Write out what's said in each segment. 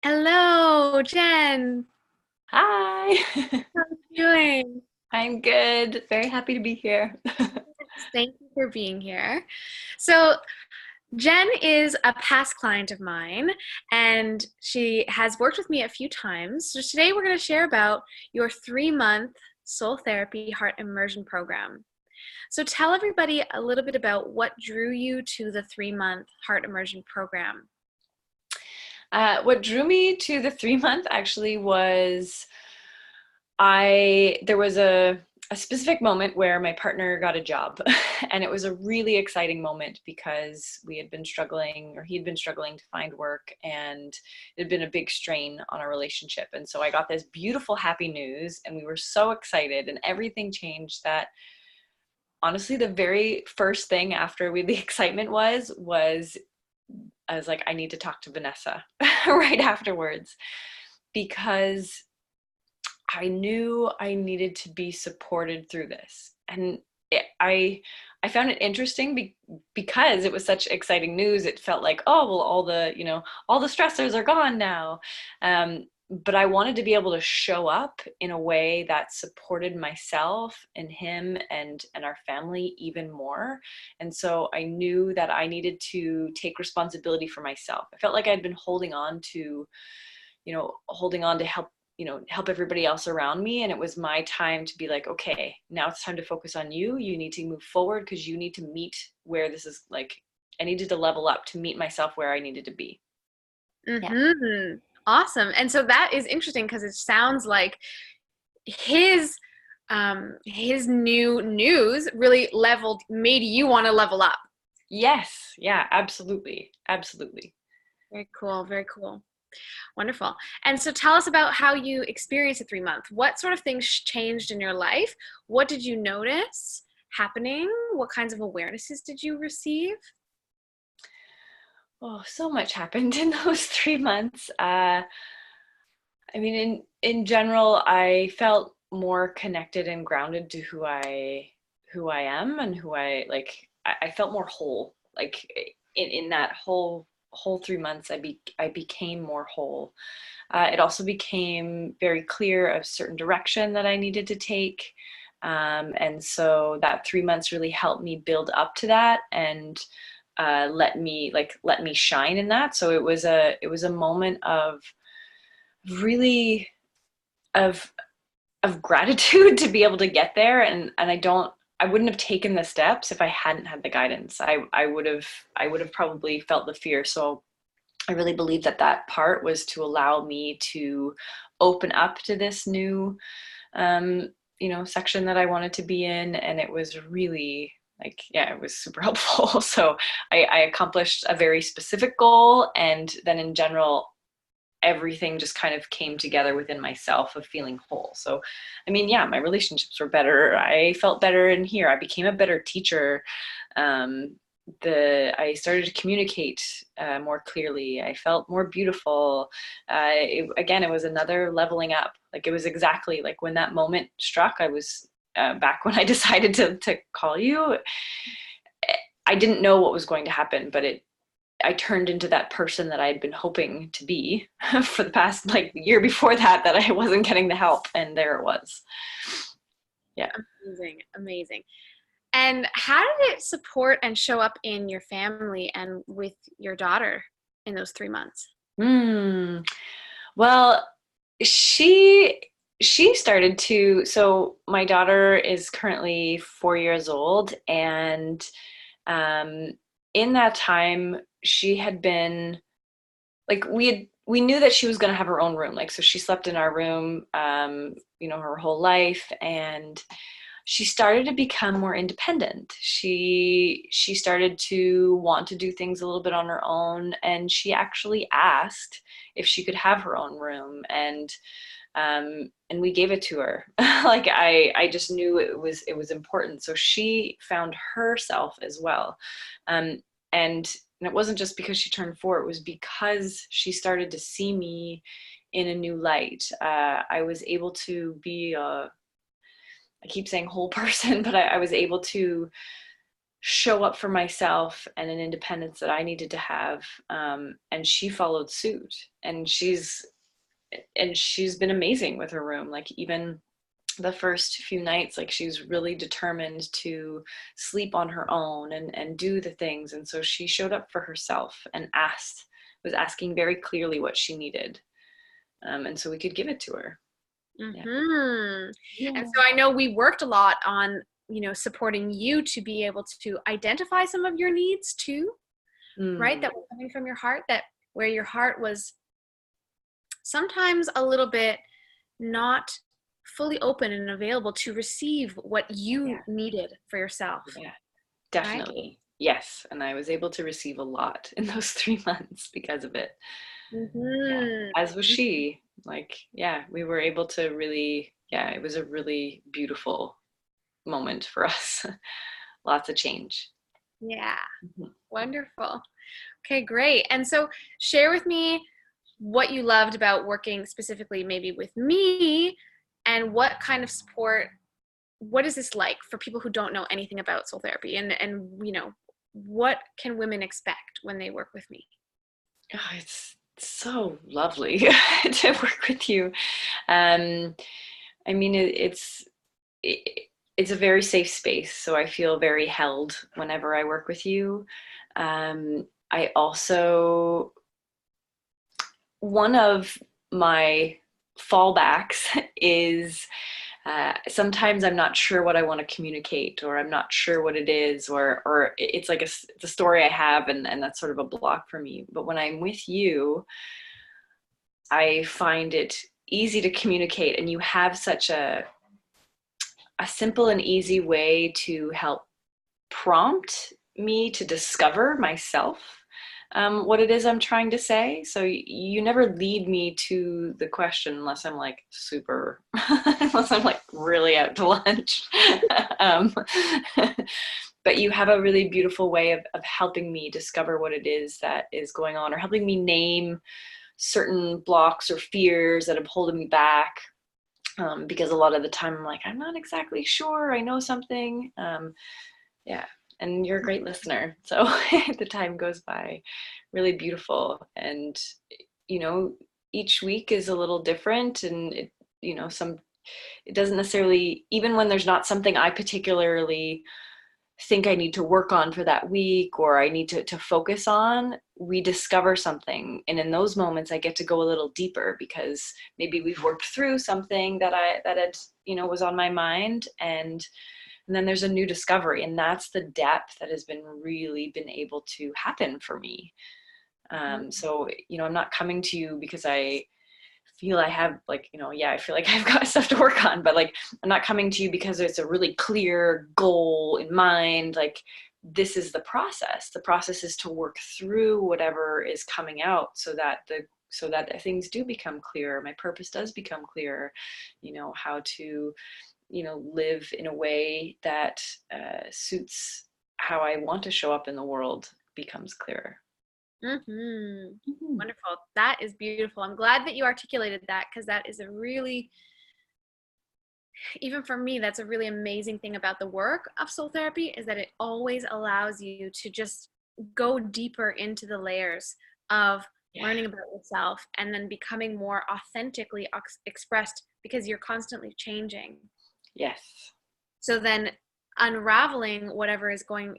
Hello, Jen. Hi. How are you doing? I'm good. Very happy to be here. Thank you for being here. So, Jen is a past client of mine, and she has worked with me a few times. So, today we're going to share about your 3-month soul therapy heart immersion program. So, tell everybody a little bit about what drew you to the 3-month heart immersion program. What drew me to the 3 month actually was there was a specific moment where my partner got a job. And it was a really exciting moment because we had been struggling, or he'd been struggling to find work, and it had been a big strain on our relationship. And so I got this beautiful, happy news, and we were so excited, and everything changed. That honestly, the very first thing after the excitement was I was like, I need to talk to Vanessa right afterwards, because I knew I needed to be supported through this. And I found it interesting because it was such exciting news. It felt like, oh, well, all the stressors are gone now. But I wanted to be able to show up in a way that supported myself and him and our family even more. And so I knew that I needed to take responsibility for myself. I felt like I'd been holding on to help everybody else around me. And it was my time to be like, okay, now it's time to focus on you. You need to move forward because you need to meet where this is like, I needed to level up to meet myself where I needed to be. Yeah. Mm-hmm. Awesome. And so that is interesting because it sounds like his his new news really made you want to level up. Yes. Yeah, absolutely. Absolutely. Very cool, very cool. Wonderful. And so tell us about how you experienced the 3 month. What sort of things changed in your life? What did you notice happening? What kinds of awarenesses did you receive? Oh, so much happened in those 3 months. I mean, in general, I felt more connected and grounded to who I am, and who I like. I felt more whole. Like in that whole 3 months, I became more whole. It also became very clear of certain direction that I needed to take. And so that 3 months really helped me build up to that, and let me shine in that. So it was a moment of really of of gratitude to be able to get there. And I wouldn't have taken the steps if I hadn't had the guidance. I would have probably felt the fear. So I really believe that that part was to allow me to open up to this new um section that I wanted to be in. And it was really, like, yeah, it was super helpful. So I accomplished a very specific goal, and then in general everything just kind of came together within myself of feeling whole. So, I mean, yeah, my relationships were better. I felt better in here. I became a better teacher. I started to communicate more clearly. I felt more beautiful. Again, it was another leveling up. Like, it was exactly like when that moment struck. I was back when I decided to call you. I didn't know what was going to happen, but I turned into that person that I had been hoping to be for the past, like, year before that I wasn't getting the help, and there it was. Yeah. Amazing, amazing. And how did it support and show up in your family and with your daughter in those 3 months? Hmm. Well, she she started to. So my daughter is currently 4 years old, and um, in that time, she had been like, we knew that she was going to have her own room. Like, so she slept in our room, her whole life. And she started to become more independent. She started to want to do things a little bit on her own, and she actually asked if she could have her own room. And we gave it to her. Like, I just knew it was important. So she found herself as well. um, and it wasn't just because she turned 4, it was because she started to see me in a new light. I was able to be I keep saying whole person, but I was able to show up for myself and an independence that I needed to have. And she followed suit, and she's been amazing with her room. Like, even the first few nights, like, she's really determined to sleep on her own and do the things. And so she showed up for herself and was asking very clearly what she needed. And so we could give it to her. Mm-hmm. Yeah. And so I know we worked a lot on, supporting you to be able to identify some of your needs too, right? That were coming from your heart, that where your heart was sometimes a little bit not fully open and available to receive what you needed for yourself. Yeah, definitely. Right? Yes. And I was able to receive a lot in those 3 months because of it. Yeah. As was she. Like, we were able to really, it was a really beautiful moment for us. Lots of change. Yeah. Wonderful. Okay, great. And so share with me what you loved about working specifically maybe with me, and what kind of support, what is this like for people who don't know anything about soul therapy, and what can women expect when they work with me? Oh, it's so lovely to work with you. I mean, it's a very safe space, so I feel very held whenever I work with you. I also, one of my fallbacks is sometimes I'm not sure what I want to communicate, or I'm not sure what it is, or it's like it's a story I have, and that's sort of a block for me. But when I'm with you, I find it easy to communicate, and you have such a simple and easy way to help prompt me to discover myself, what it is I'm trying to say. So you never lead me to the question unless I'm like unless I'm like really out to lunch. But you have a really beautiful way of helping me discover what it is that is going on, or helping me name certain blocks or fears that have holding me back. Because a lot of the time I'm like, I'm not exactly sure, I know something. And you're a great listener. So the time goes by really beautiful. And, each week is a little different. And, it doesn't necessarily, even when there's not something I particularly think I need to work on for that week, or I need to focus on, we discover something. And in those moments, I get to go a little deeper, because maybe we've worked through something that had, was on my mind. And then there's a new discovery, and that's the depth that has really been able to happen for me. So, I'm not coming to you because I feel I have I feel like I've got stuff to work on, but like, I'm not coming to you because it's a really clear goal in mind. Like, this is the process. The process is to work through whatever is coming out, so that things do become clearer. My purpose does become clearer, how to live in a way that suits how I want to show up in the world becomes clearer. Wonderful. That is beautiful. I'm glad that you articulated that, because that is a really, even for me, that's a really amazing thing about the work of soul therapy, is that it always allows you to just go deeper into the layers of learning about yourself, and then becoming more authentically expressed, because you're constantly changing. Yes. So then unraveling whatever is going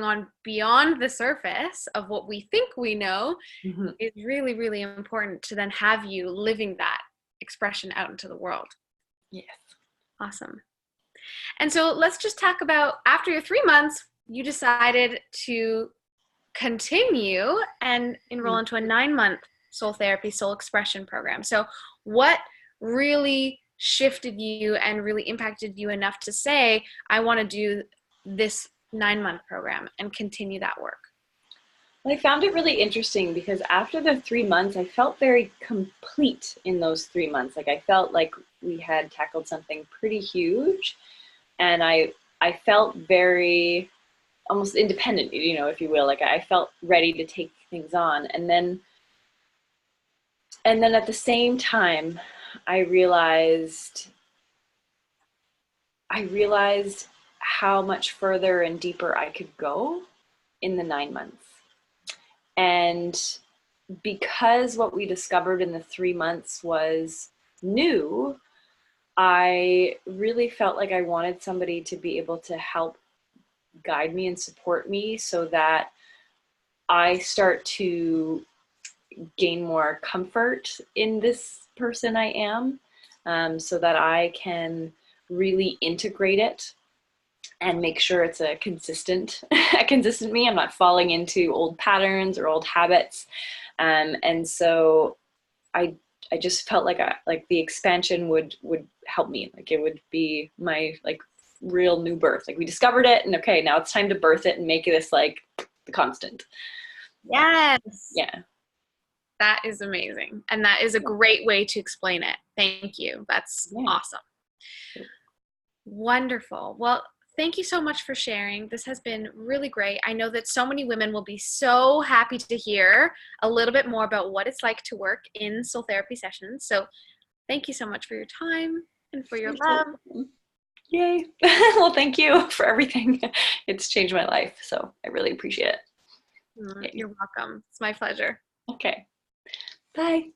on beyond the surface of what we think we know is really, really important, to then have you living that expression out into the world. Yes. Awesome. And so let's just talk about, after your 3 months, you decided to continue and enroll into a 9-month soul therapy, soul expression program. So what really shifted you and really impacted you enough to say, I want to do this 9-month program and continue that work? Well, I found it really interesting, because after the 3 months, I felt very complete in those 3 months. Like, I felt like we had tackled something pretty huge, and I felt very almost independent, if you will. Like, I felt ready to take things on. And then at the same time, I realized how much further and deeper I could go in the 9 months. And because what we discovered in the 3 months was new, I really felt like I wanted somebody to be able to help guide me and support me so that I start to gain more comfort in this person I am, so that I can really integrate it and make sure it's a consistent me. I'm not falling into old patterns or old habits. And so I just felt like the expansion would help me. Like it would be my like real new birth. Like we discovered it, and okay, now it's time to birth it and make this like the constant. Yes. Yeah. That is amazing. And that is a great way to explain it. Thank you. That's awesome. Wonderful. Well, thank you so much for sharing. This has been really great. I know that so many women will be so happy to hear a little bit more about what it's like to work in soul therapy sessions. So thank you so much for your time and for your love. Yay. Well, thank you for everything. It's changed my life. So I really appreciate it. You're welcome. It's my pleasure. Okay. Bye.